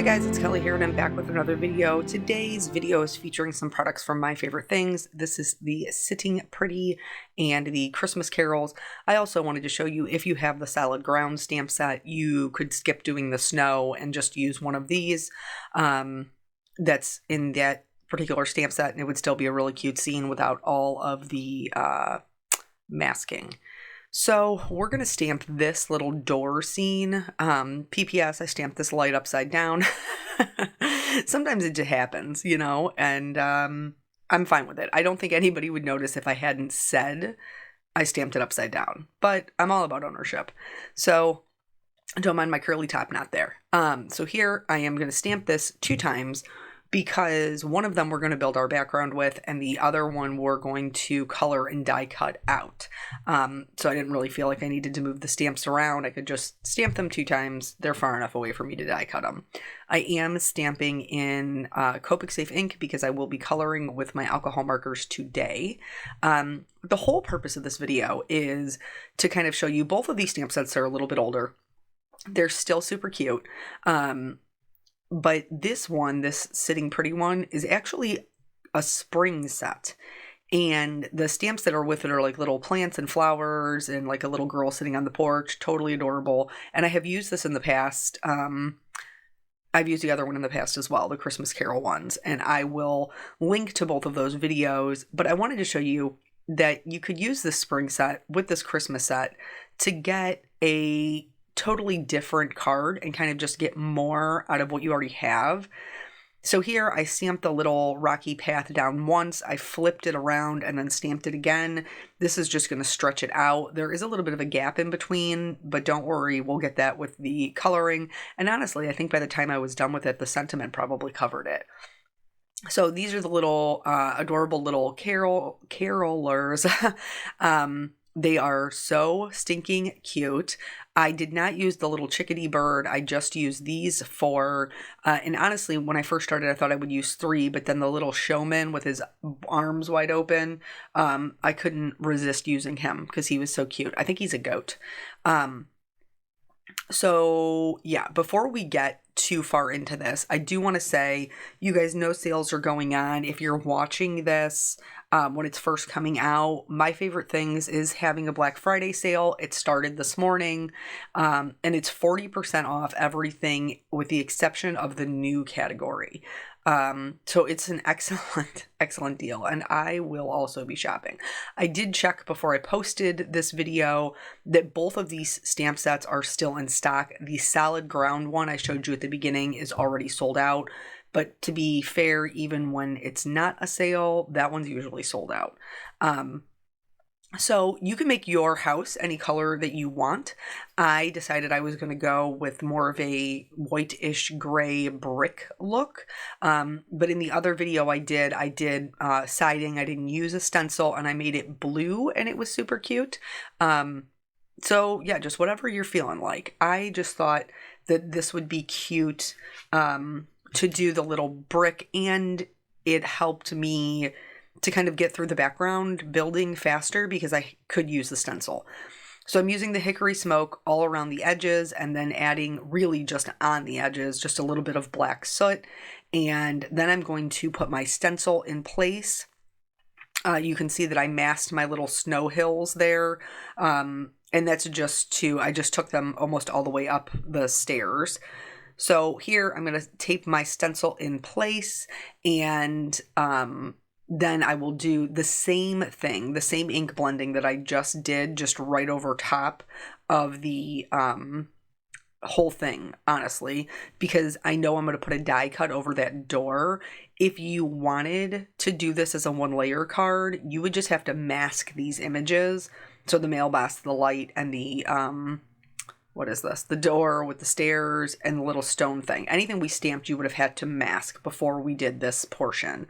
guys, it's Kelly here and I'm back with another video. Today's video is featuring some products from My Favorite Things. This is the Sitting Pretty and the Christmas Carols. I also wanted to show you, if you have the Solid Ground stamp set, you could skip doing the snow and just use one of these that's in that particular stamp set, and it would still be a really cute scene without all of the masking. So we're going to stamp this little door scene. PPS, I stamped this light upside down. Sometimes it just happens, you know, and I'm fine with it. I don't think anybody would notice if I hadn't said I stamped it upside down, but I'm all about ownership. So don't mind my curly top not there. So here I am going to stamp this 2 times, because one of them we're going to build our background with, and the other one we're going to color and die cut out. So I didn't really feel like I needed to move the stamps around. I could just stamp them 2 times. They're far enough away for me to die cut them. I am stamping in Copic Safe ink because I will be coloring with my alcohol markers today. The whole purpose of this video is to kind of show you both of these stamp sets are a little bit older. They're still super cute. But this one, this Sitting Pretty one, is actually a spring set. And the stamps that are with it are like little plants and flowers and like a little girl sitting on the porch. Totally adorable. And I have used this in the past. I've used the other one in the past as well, the Christmas Carol ones. And I will link to both of those videos. But I wanted to show you that you could use this spring set with this Christmas set to get a totally different card and kind of just get more out of what you already have. So here I stamped the little rocky path down once, I flipped it around and then stamped it again. This is just going to stretch it out. There is a little bit of a gap in between, but don't worry, we'll get that with the coloring. And honestly, I think by the time I was done with it, the sentiment probably covered it. So these are the little adorable little carolers. They are so stinking cute. I did not use the little chickadee bird. I just used these 4. And honestly, when I first started, I thought I would use 3, but then the little showman with his arms wide open, I couldn't resist using him because he was so cute. I think he's a goat. So yeah, before we get too far into this, I do want to say, you guys know sales are going on. If you're watching this when it's first coming out, My Favorite Things is having a Black Friday sale. It started this morning, and it's 40% off everything with the exception of the new category. So it's an excellent deal, and I will also be shopping. I did check before I posted this video that both of these stamp sets are still in stock. The Solid Ground one I showed you at the beginning is already sold out, but to be fair, even when it's not a sale, that one's usually sold out. So you can make your house any color that you want. I decided I was going to go with more of a whitish gray brick look. But in the other video I did siding. I didn't use a stencil, and I made it blue, and it was super cute. So yeah, just whatever you're feeling like. I just thought that this would be cute to do the little brick, and it helped me to kind of get through the background building faster because I could use the stencil. So I'm using the hickory smoke all around the edges, and then adding really just on the edges, just a little bit of black soot. And then I'm going to put my stencil in place. You can see that I masked my little snow hills there. And that's just I just took them almost all the way up the stairs. So here I'm going to tape my stencil in place, and then I will do the same thing, the same ink blending that I just did, just right over top of the whole thing, honestly, because I know I'm going to put a die cut over that door. If you wanted to do this as a 1-layer card, you would just have to mask these images. So the mailbox, the light, and the what is this? The door with the stairs and the little stone thing. Anything we stamped, you would have had to mask before we did this portion.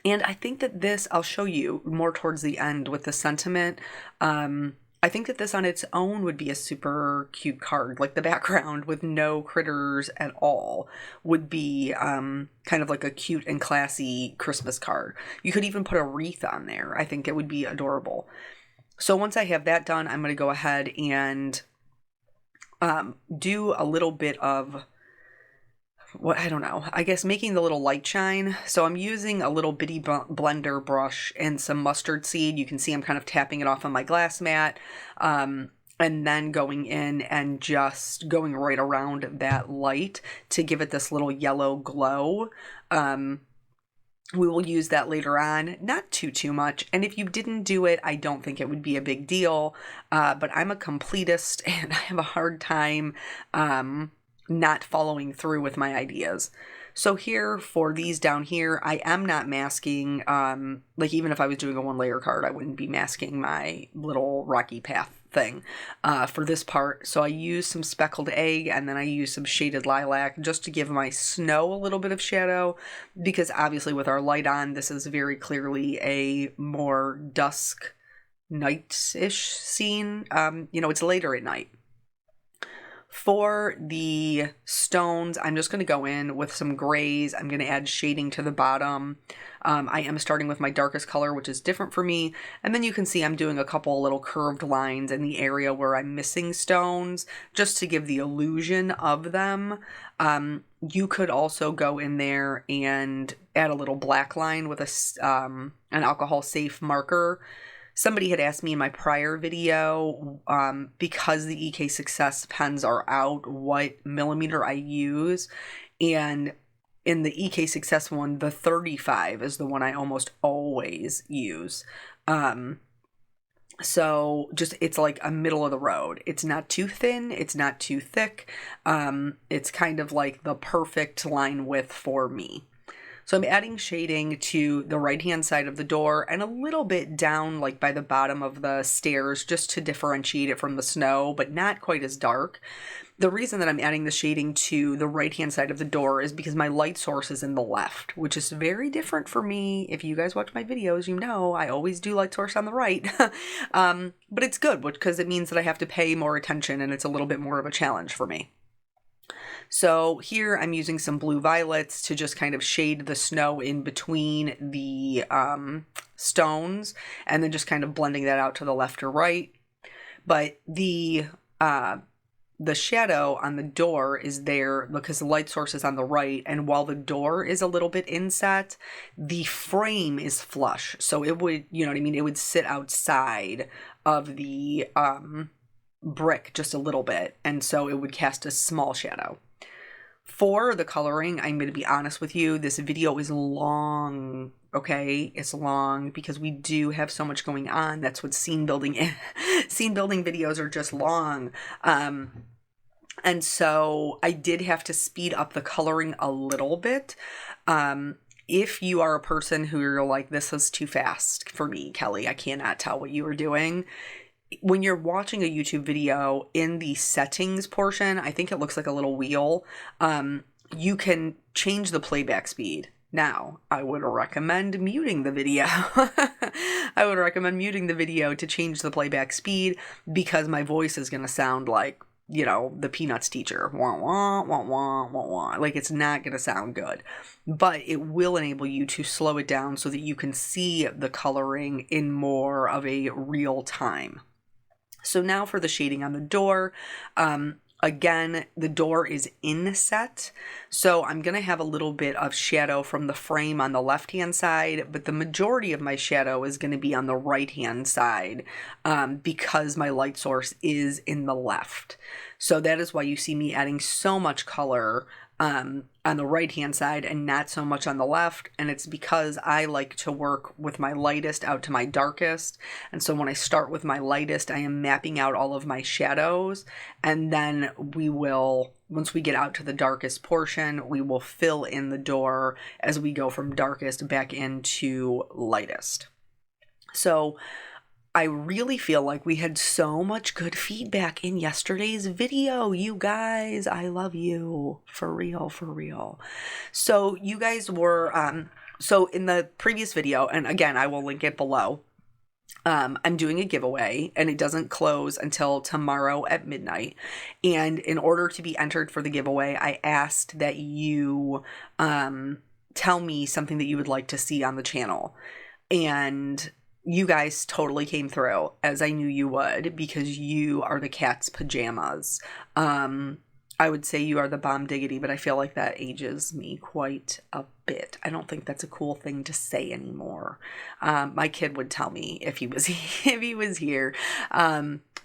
And I think that this, I'll show you more towards the end with the sentiment. I think that this on its own would be a super cute card. Like the background with no critters at all would be kind of like a cute and classy Christmas card. You could even put a wreath on there. I think it would be adorable. So once I have that done, I'm going to go ahead and do a little bit of what, I don't know, I guess making the little light shine. So I'm using a little bitty blender brush and some mustard seed. You can see I'm kind of tapping it off on my glass mat. And then going in and just going right around that light to give it this little yellow glow. We will use that later on, not too much. And if you didn't do it, I don't think it would be a big deal. But I'm a completist and I have a hard time not following through with my ideas. So here for these down here, I am not masking, like even if I was doing a 1-layer card, I wouldn't be masking my little rocky path thing for this part. So I use some speckled egg and then I use some shaded lilac just to give my snow a little bit of shadow, because obviously with our light on, this is very clearly a more dusk night-ish scene. It's later at night. For the stones, I'm just going to go in with some grays. I'm going to add shading to the bottom. I am starting with my darkest color, which is different for me. And then you can see I'm doing a couple little curved lines in the area where I'm missing stones, just to give the illusion of them. You could also go in there and add a little black line with an alcohol-safe marker. Somebody had asked me in my prior video, because the EK Success pens are out, what millimeter I use. And in the EK Success one, the 35 is the one I almost always use. So just, it's like a middle of the road. It's not too thin. It's not too thick. It's kind of like the perfect line width for me. So I'm adding shading to the right-hand side of the door and a little bit down, like by the bottom of the stairs, just to differentiate it from the snow, but not quite as dark. The reason that I'm adding the shading to the right-hand side of the door is because my light source is in the left, which is very different for me. If you guys watch my videos, you know I always do light source on the right. But it's good, because it means that I have to pay more attention and it's a little bit more of a challenge for me. So here I'm using some blue violets to just kind of shade the snow in between the stones, and then just kind of blending that out to the left or right. But the shadow on the door is there because the light source is on the right, and while the door is a little bit inset, the frame is flush. So it would, you know what I mean? It would sit outside of the brick just a little bit, and so it would cast a small shadow. For the coloring, I'm going to be honest with you, this video is long, okay? It's long because we do have so much going on. That's what scene building videos are, just long. And so I did have to speed up the coloring a little bit. If you are a person who you're like, this is too fast for me, Kelly, I cannot tell what you are doing. When you're watching a YouTube video, in the settings portion, I think it looks like a little wheel, you can change the playback speed. Now, I would recommend muting the video. I would recommend muting the video to change the playback speed, because my voice is going to sound like, the Peanuts teacher. Wah, wah, wah, wah, wah, wah. Like, it's not going to sound good. But it will enable you to slow it down so that you can see the coloring in more of a real time. So now for the shading on the door. Again, the door is inset, so I'm going to have a little bit of shadow from the frame on the left-hand side, but the majority of my shadow is going to be on the right-hand side, because my light source is in the left. So that is why you see me adding so much color on the right-hand side and not so much on the left, and it's because I like to work with my lightest out to my darkest. And so when I start with my lightest, I am mapping out all of my shadows, and then we will, once we get out to the darkest portion, we will fill in the door as we go from darkest back into lightest. So I really feel like we had so much good feedback in yesterday's video. You guys, I love you. For real, for real. So you guys were, so in the previous video, and again, I will link it below, I'm doing a giveaway, and it doesn't close until tomorrow at midnight. And in order to be entered for the giveaway, I asked that you tell me something that you would like to see on the channel. And you guys totally came through, as I knew you would, because you are the cat's pajamas. I would say you are the bomb diggity, but I feel like that ages me quite a bit. I don't think that's a cool thing to say anymore. My kid would tell me if he was if he was here.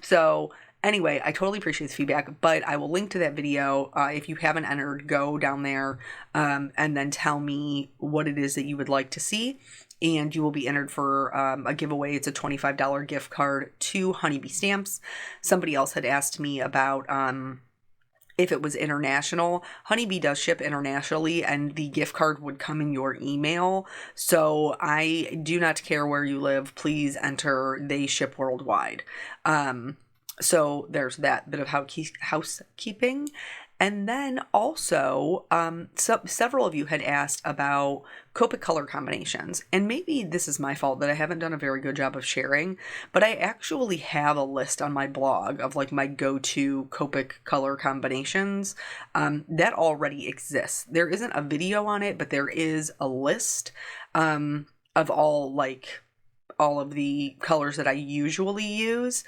So anyway, I totally appreciate the feedback, but I will link to that video. If you haven't entered, go down there and then tell me what it is that you would like to see. And you will be entered for a giveaway. It's a $25 gift card to Honeybee Stamps. Somebody else had asked me about if it was international. Honeybee does ship internationally, and the gift card would come in your email. So I do not care where you live. Please enter. They ship worldwide. So there's that bit of housekeeping. And then also, several of you had asked about Copic color combinations. And maybe this is my fault that I haven't done a very good job of sharing, but I actually have a list on my blog of like my go-to Copic color combinations that already exists. There isn't a video on it, but there is a list of all of the colors that I usually use.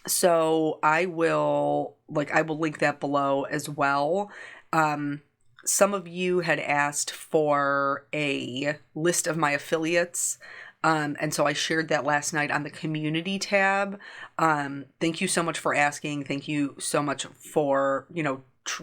So I will link that below as well. Some of you had asked for a list of my affiliates. And so I shared that last night on the community tab. Thank you so much for asking. Thank you so much for,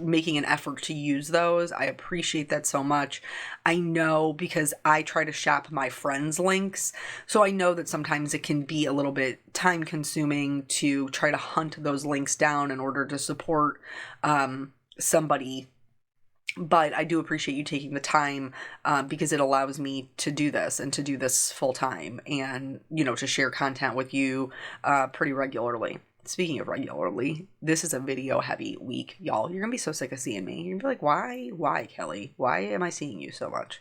making an effort to use those. I appreciate that so much. I know because I try to shop my friends' links, so I know that sometimes it can be a little bit time consuming to try to hunt those links down in order to support somebody. But I do appreciate you taking the time because it allows me to do this and to do this full time and, to share content with you pretty regularly. Speaking of regularly, this is a video heavy week, y'all. You're gonna be so sick of seeing me. You're gonna be like, why, Kelly? Why am I seeing you so much?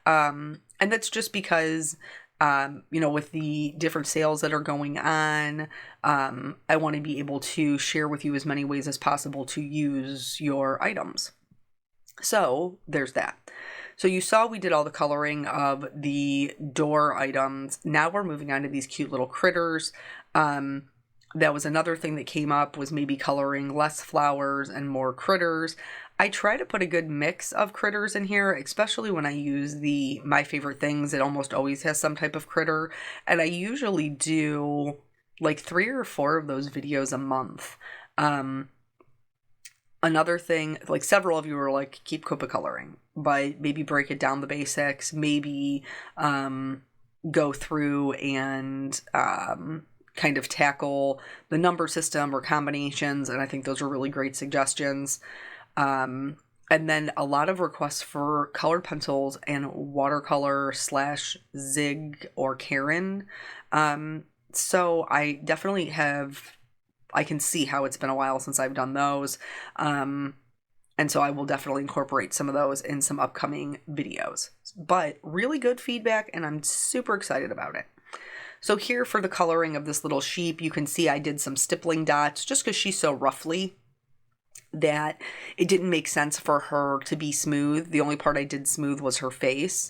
And that's just because, with the different sales that are going on, I want to be able to share with you as many ways as possible to use your items. So there's that. So you saw we did all the coloring of the door items. Now we're moving on to these cute little critters. That was another thing that came up, was maybe coloring less flowers and more critters. I try to put a good mix of critters in here, especially when I use the My Favorite Things. It almost always has some type of critter. And I usually do like 3 or 4 of those videos a month. Another thing, like several of you were like, keep Copic coloring, but maybe break it down the basics, maybe go through and kind of tackle the number system or combinations, and I think those are really great suggestions. And then a lot of requests for colored pencils and watercolor / Zig or Karen. So I definitely I can see how it's been a while since I've done those. And so I will definitely incorporate some of those in some upcoming videos. But really good feedback, and I'm super excited about it. So here for the coloring of this little sheep, you can see I did some stippling dots just because she's so ruffly that it didn't make sense for her to be smooth. The only part I did smooth was her face.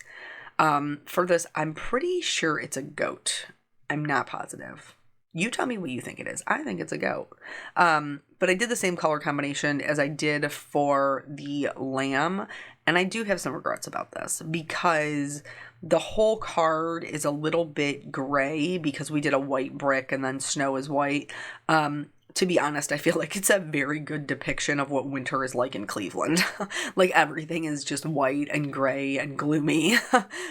For this, I'm pretty sure it's a goat. I'm not positive. You tell me what you think it is. I think it's a goat. But I did the same color combination as I did for the lamb. And I do have some regrets about this because the whole card is a little bit gray because we did a white brick and then snow is white. To be honest, I feel like it's a very good depiction of what winter is like in Cleveland. Like everything is just white and gray and gloomy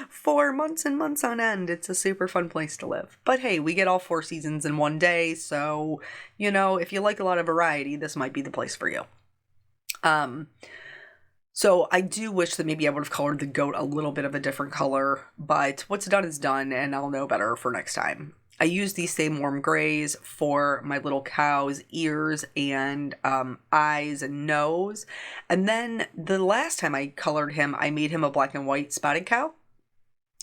for months and months on end. It's a super fun place to live. But hey, we get all 4 seasons in one day. So, if you like a lot of variety, this might be the place for you. So I do wish that maybe I would have colored the goat a little bit of a different color, but what's done is done, and I'll know better for next time. I use these same warm grays for my little cow's ears and eyes and nose. And then the last time I colored him, I made him a black and white spotted cow,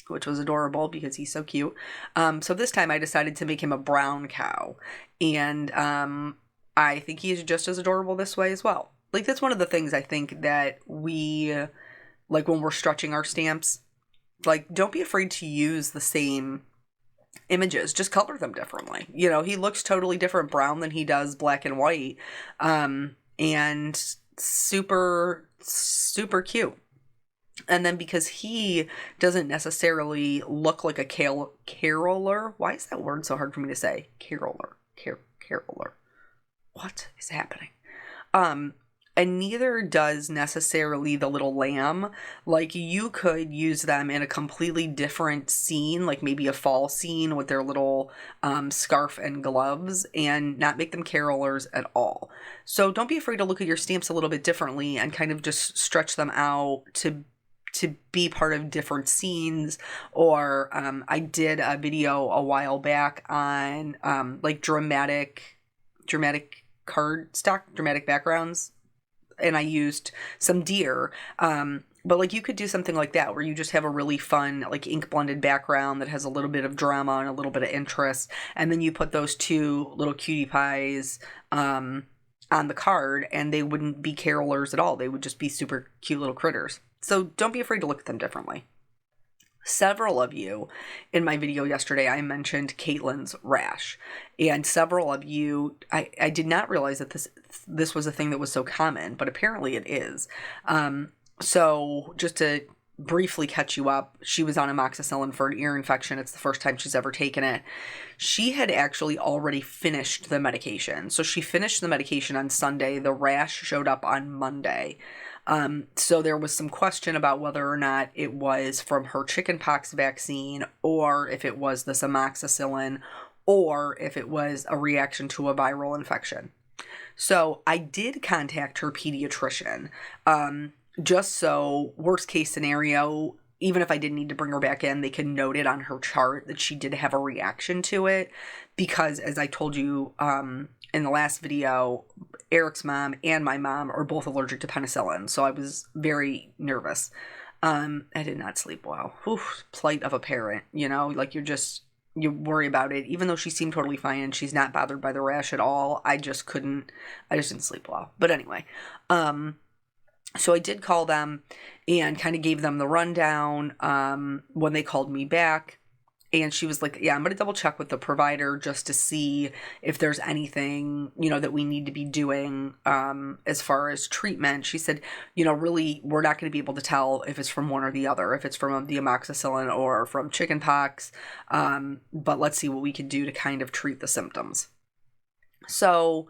which was adorable because he's so cute. So this time I decided to make him a brown cow. And I think he's just as adorable this way as well. Like, that's one of the things I think that we, like when we're stretching our stamps, like, don't be afraid to use the same images, just color them differently. He looks totally different brown than he does black and white. And and super, super cute. And then because he doesn't necessarily look like a caroler, why is that word so hard for me to say? Caroler. What is happening? And neither does necessarily the little lamb. Like, you could use them in a completely different scene, like maybe a fall scene with their little scarf and gloves, and not make them carolers at all. So don't be afraid to look at your stamps a little bit differently and kind of just stretch them out to be part of different scenes. Or I did a video a while back on like dramatic cardstock, dramatic backgrounds, and I used some deer. But like, you could do something like that where you just have a really fun like ink blended background that has a little bit of drama and a little bit of interest, and then you put those two little cutie pies on the card, and they wouldn't be carolers at all. They would just be super cute little critters. So don't be afraid to look at them differently. Several of you in my video yesterday, I mentioned Caitlin's rash, and several of you, I did not realize that this was a thing that was so common, but apparently it is. So just to briefly catch you up, she was on amoxicillin for an ear infection. It's the first time she's ever taken it. She had actually already finished the medication. So she finished the medication on Sunday. The rash showed up on Monday. So there was some question about whether or not it was from her chickenpox vaccine, or if it was this amoxicillin, or if it was a reaction to a viral infection. So I did contact her pediatrician, just so, worst case scenario, even if I didn't need to bring her back in, they can note it on her chart that she did have a reaction to it. Because as I told you in the last video, Eric's mom and my mom are both allergic to penicillin. So I was very nervous. I did not sleep well. Oof, plight of a parent, you know, like you worry about it. Even though she seemed totally fine and she's not bothered by the rash at all, I just didn't sleep well. But anyway, so I did call them and kind of gave them the rundown when they called me back. And she was like, yeah, I'm going to double check with the provider just to see if there's anything, you know, that we need to be doing as far as treatment. She said, you know, really, we're not going to be able to tell if it's from one or the other, if it's from the amoxicillin or from chickenpox. But let's see what we can do to kind of treat the symptoms. So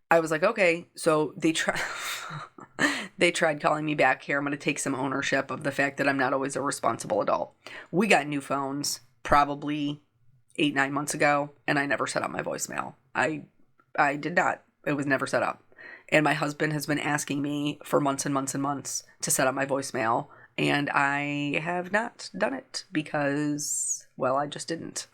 I was like, okay. So they tried calling me back here. I'm going to take some ownership of the fact that I'm not always a responsible adult. We got new phones probably 8-9 months ago, and I never set up my voicemail. I did not. It was never set up. And my husband has been asking me for months and months and months to set up my voicemail, and I have not done it because, well, I just didn't.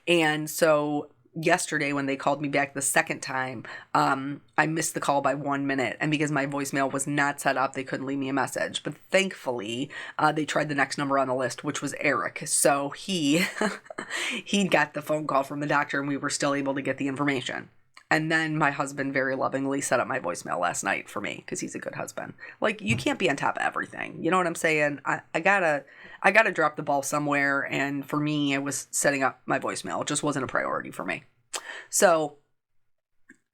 And so yesterday when they called me back the second time, I missed the call by 1 minute, and because my voicemail was not set up, they couldn't leave me a message. But thankfully, they tried the next number on the list, which was Eric. So he got the phone call from the doctor, and we were still able to get the information. And then my husband very lovingly set up my voicemail last night for me, because he's a good husband. Like, you can't be on top of everything. You know what I'm saying? I gotta drop the ball somewhere. And for me, it was setting up my voicemail. It just wasn't a priority for me. So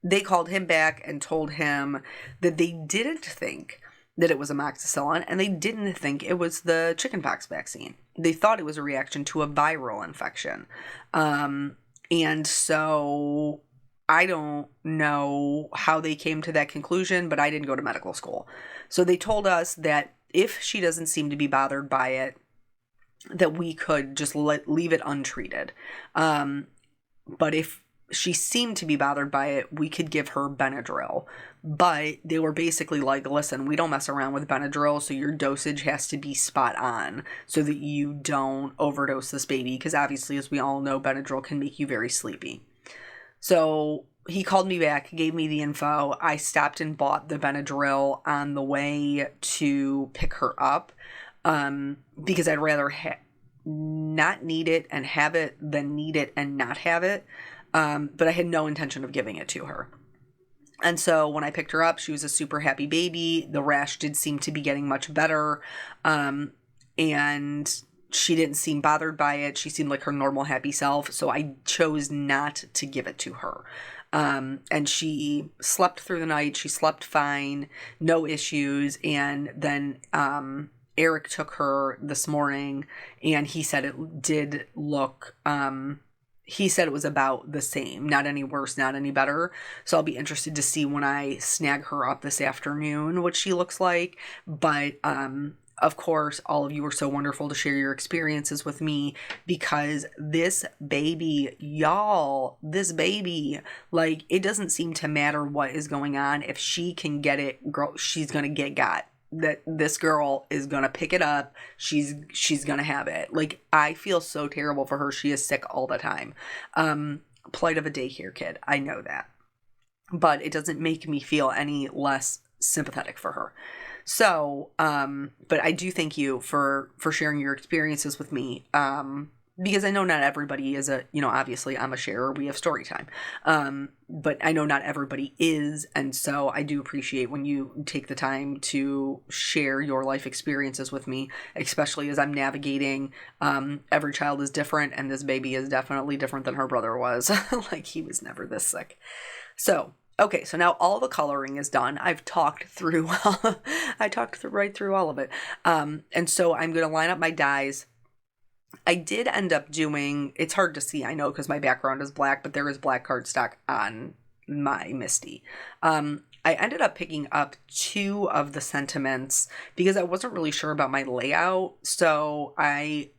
they called him back and told him that they didn't think that it was amoxicillin, and they didn't think it was the chickenpox vaccine. They thought it was a reaction to a viral infection. And so I don't know how they came to that conclusion, but I didn't go to medical school. So they told us that if she doesn't seem to be bothered by it, that we could just leave it untreated. But if she seemed to be bothered by it, we could give her Benadryl. But they were basically like, listen, we don't mess around with Benadryl, so your dosage has to be spot on so that you don't overdose this baby. Because obviously, as we all know, Benadryl can make you very sleepy. So he called me back, gave me the info. I stopped and bought the Benadryl on the way to pick her up, because I'd rather not need it and have it than need it and not have it. But I had no intention of giving it to her. And so when I picked her up, she was a super happy baby. The rash did seem to be getting much better. And she didn't seem bothered by it. She seemed like her normal happy self. So I chose not to give it to her. And she slept through the night. She slept fine, no issues. And then Eric took her this morning, and he said it did look, he said it was about the same, not any worse, not any better. So I'll be interested to see when I snag her up this afternoon what she looks like. But of course, all of you are so wonderful to share your experiences with me, because this baby, y'all, this baby, like, it doesn't seem to matter what is going on. If she can get it, girl, she's gonna get got. That this girl is gonna pick it up. She's gonna have it. Like, I feel so terrible for her. She is sick all the time. Plight of a daycare kid. I know that, but it doesn't make me feel any less sympathetic for her. So, but I do thank you for sharing your experiences with me. Because I know not everybody is obviously I'm a sharer. We have story time. But I know not everybody is. And so I do appreciate when you take the time to share your life experiences with me, especially as I'm navigating, every child is different, and this baby is definitely different than her brother was. Like, he was never this sick. So, okay, so now all the coloring is done. I've talked through, right through all of it. And so I'm going to line up my dyes. I did end up doing, it's hard to see, I know, because my background is black, but there is black cardstock on my Misty. I ended up picking up 2 of the sentiments because I wasn't really sure about my layout. So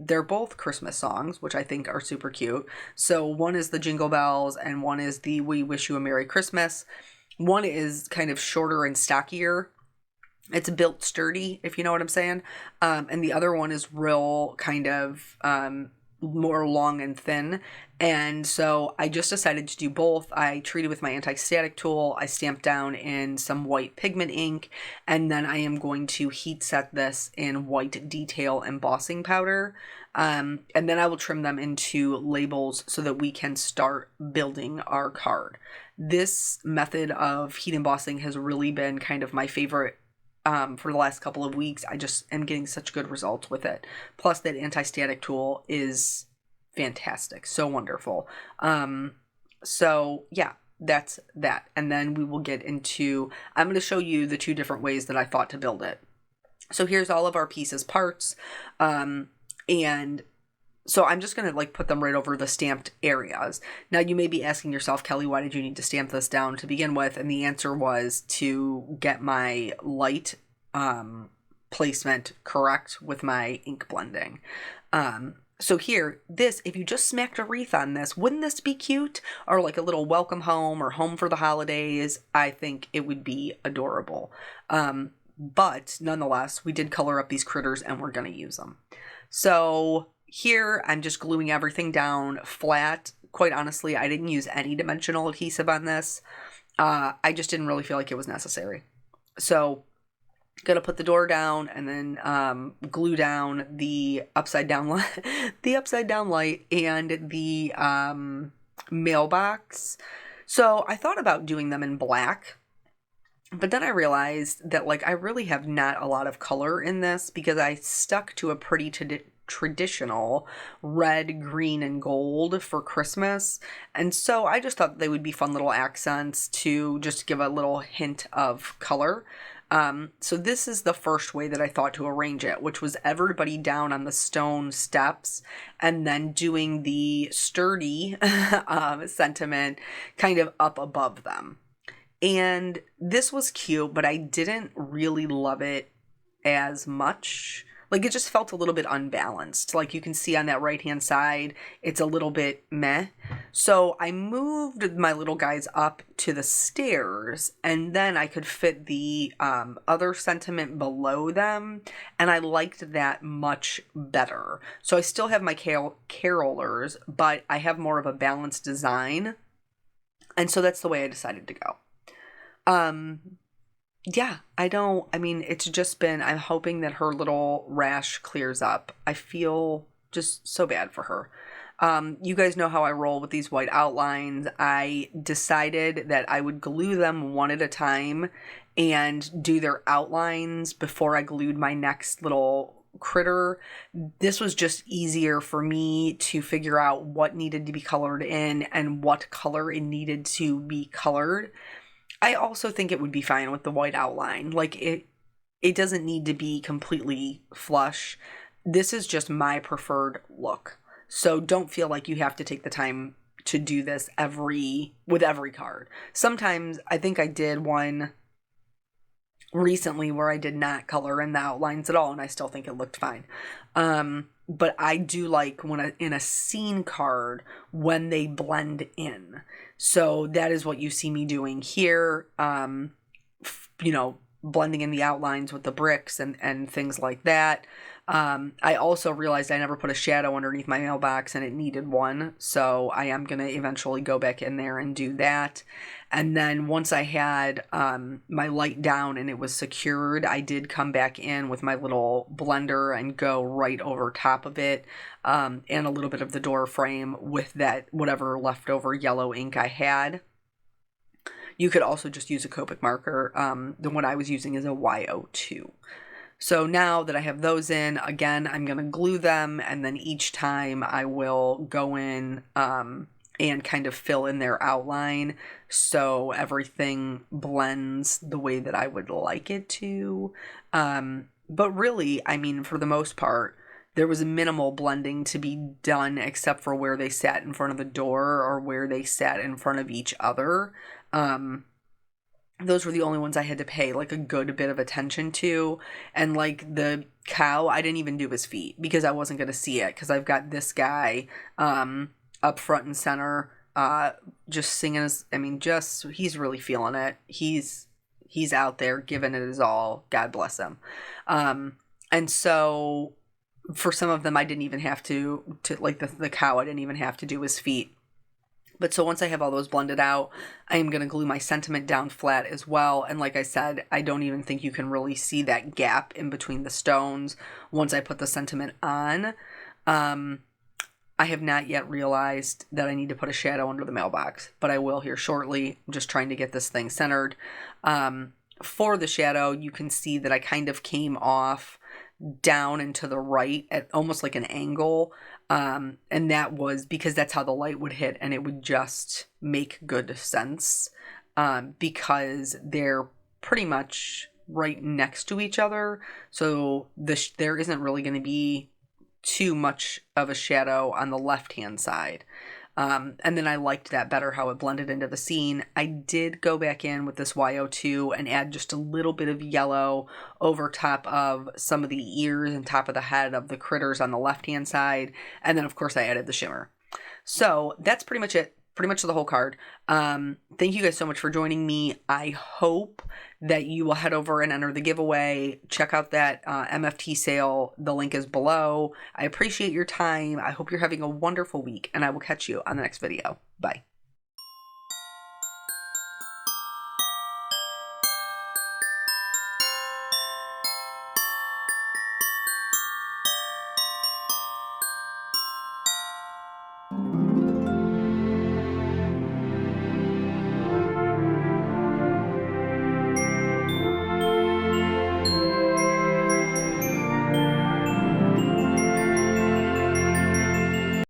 they're both Christmas songs, which I think are super cute. So one is the Jingle Bells and one is the We Wish You a Merry Christmas. One is kind of shorter and stockier. It's built sturdy, if you know what I'm saying. And the other one is real kind of more long and thin. And so I just decided to do both. I treated with my anti-static tool. I stamped down in some white pigment ink. And then I am going to heat set this in white detail embossing powder. And then I will trim them into labels so that we can start building our card. This method of heat embossing has really been kind of my favorite for the last couple of weeks. I just am getting such good results with it. Plus, that anti-static tool is fantastic. So wonderful. So yeah, that's that. And then we will get into, I'm going to show you the 2 different ways that I thought to build it. So here's all of our pieces parts. And so I'm just going to put them right over the stamped areas. Now you may be asking yourself, Kelly, why did you need to stamp this down to begin with? And the answer was to get my light placement correct with my ink blending. So here, if you just smacked a wreath on this, wouldn't this be cute? Or like a little welcome home or home for the holidays. I think it would be adorable. But nonetheless, we did color up these critters and we're going to use them. So here, I'm just gluing everything down flat. Quite honestly, I didn't use any dimensional adhesive on this. I just didn't really feel like it was necessary. So, gonna put the door down and then glue down the upside down light, and the mailbox. So I thought about doing them in black. But then I realized that I really have not a lot of color in this because I stuck to a pretty traditional red, green, and gold for Christmas. And so I just thought they would be fun little accents to just give a little hint of color. So this is the first way that I thought to arrange it, which was everybody down on the stone steps and then doing the sturdy sentiment kind of up above them. And this was cute, but I didn't really love it as much. It just felt a little bit unbalanced. You can see on that right-hand side, it's a little bit meh. So I moved my little guys up to the stairs, and then I could fit the other sentiment below them, and I liked that much better. So I still have my carolers, but I have more of a balanced design. And so that's the way I decided to go. Yeah, it's just been, I'm hoping that her little rash clears up. I feel just so bad for her. You guys know how I roll with these white outlines. I decided that I would glue them one at a time and do their outlines before I glued my next little critter, this was just easier for me to figure out what needed to be colored in and what color it needed to be colored. I also think it would be fine with the white outline. Like it doesn't need to be completely flush. This is just my preferred look. So don't feel like you have to take the time to do this with every card. Sometimes I think I did one recently where I did not color in the outlines at all, and I still think it looked fine. But I do like in a scene card when they blend in. So that is what you see me doing here. Blending in the outlines with the bricks and things like that. I also realized I never put a shadow underneath my mailbox and it needed one. So I am going to eventually go back in there and do that. And then once I had my light down and it was secured, I did come back in with my little blender and go right over top of it and a little bit of the door frame with that whatever leftover yellow ink I had. You could also just use a Copic marker. The one I was using is a YO2. So now that I have those in, again, I'm going to glue them, and then each time I will go in and kind of fill in their outline so everything blends the way that I would like it to. But really, I mean, for the most part, there was a minimal blending to be done except for where they sat in front of the door or where they sat in front of each other. Those were the only ones I had to pay like a good bit of attention to. And like the cow, I didn't even do his feet because I wasn't going to see it because I've got this guy up front and center just singing he's really feeling it. He's out there giving it his all. God bless him. And so for some of them I didn't even have to like the cow, I didn't even have to do his feet. But so once I have all those blended out, I am going to glue my sentiment down flat as well. And like I said, I don't even think you can really see that gap in between the stones once I put the sentiment on. I have not yet realized that I need to put a shadow under the mailbox, but I will here shortly. I'm just trying to get this thing centered. For the shadow, you can see that I kind of came off down and to the right at almost like an angle. And that was because that's how the light would hit and it would just make good sense because they're pretty much right next to each other. So there isn't really going to be too much of a shadow on the left-hand side. And then I liked that better, how it blended into the scene. I did go back in with this YO2 and add just a little bit of yellow over top of some of the ears and top of the head of the critters on the left-hand side. And then, of course, I added the shimmer. So that's pretty much it. Pretty much the whole card. Thank you guys so much for joining me. I hope that you will head over and enter the giveaway. Check out that MFT sale. The link is below. I appreciate your time. I hope you're having a wonderful week, and I will catch you on the next video. Bye.